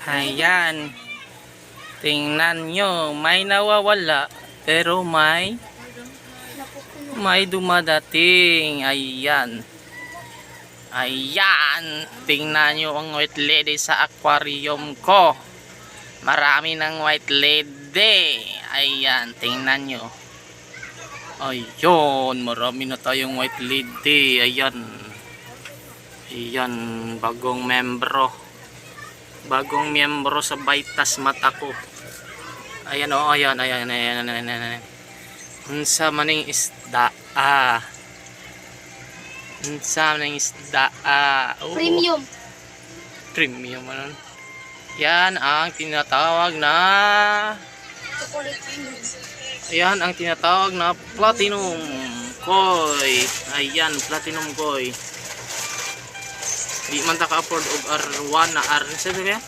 Ayan. Tingnan nyo. May nawawala. Pero may dumadating. Ayan. Ayan. Tingnan nyo ang white lady sa aquarium ko. Marami ng white lady. Ayan. Tingnan nyo. Ayun. Marami na tayong white lady. Ayan. Ayan. Bagong membro. Bagong miyembro sa Vitas mata ko. Ayan o, ayan. Unsa maning isda. Unsa maning isda. Premium. Premium ano. Yan ang tinatawag na Ayan ang tinatawag na platinum koi. Ayan, platinum koi. Di man ta ka-afford og R1 na R sa kaya?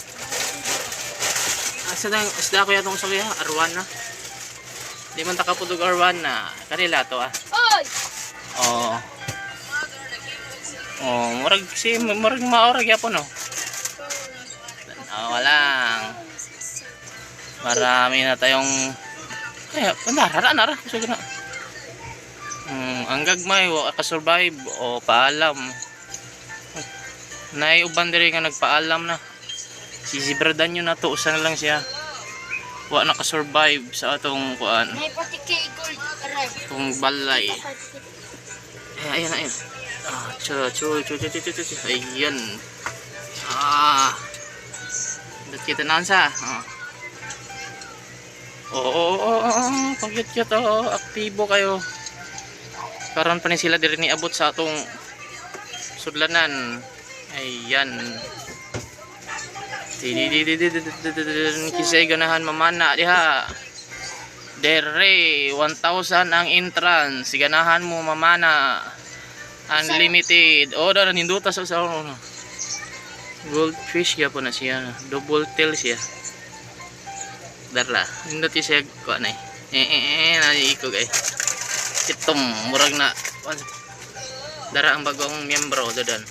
Asa dang isda ko yatong sa kaya R1 na. Di man ta ka-afford og R1 na. Kanila to Oy. Oh. Oh, murag maorag yapon no. Walang. Marami na tayong nara so gina. Ang gagmay wa ka survive o paalam. Nay uban diri nga nagpaalam na. Sisibradan nyo na to, usa na lang siya. Wa naka-survive sa atong kuan. May pati kay gold arrive. Itong balay. Ayan. Ayan. Dat kita nansa. Pag-cute aktibo kayo. Karon pa ni sila diri ni abot sa atong sudlanan. Ayan. Kisay ganahan mamana diha. Dere 1,000 ang entrance. Ganahan mo mamana. Unlimited. Order ninduta sa uno. Goldfish ya po na siya. Double tail siya. Darla. Ninduti siya ko anay. Naiikog ay. Itom murag na. Dara ang bagong miyembro doon.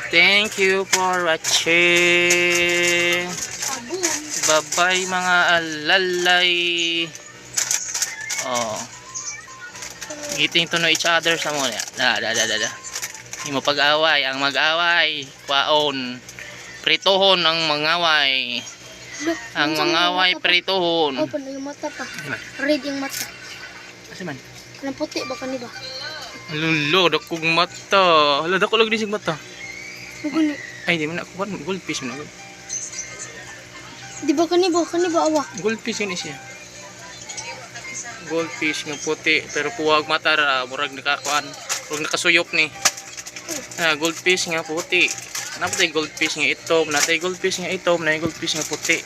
Thank you for watching. Bye-bye mga alalay. Eating to know each other sa muna. Hindi mo pag-away. Ang mag-away, kwaon. Prituhon ang mangaway. Ang mangaway, prituhon. Open yung mata pa. Red yung mata. Kasi man? Anong puti ba kaniba? Lulo, dakong mata. Hala, dako lang disig mata. Buguni. Ay, di man ako kan goldfish man. Di ba kaniba awa? Goldfish yun siya. Goldfish nga puti pero puwag mata ra murag nakakuan, murag nakasuyop ni. Goldfish nga puti. Napatay goldfish nga itom, natay goldfish nga itom, na goldfish nga puti.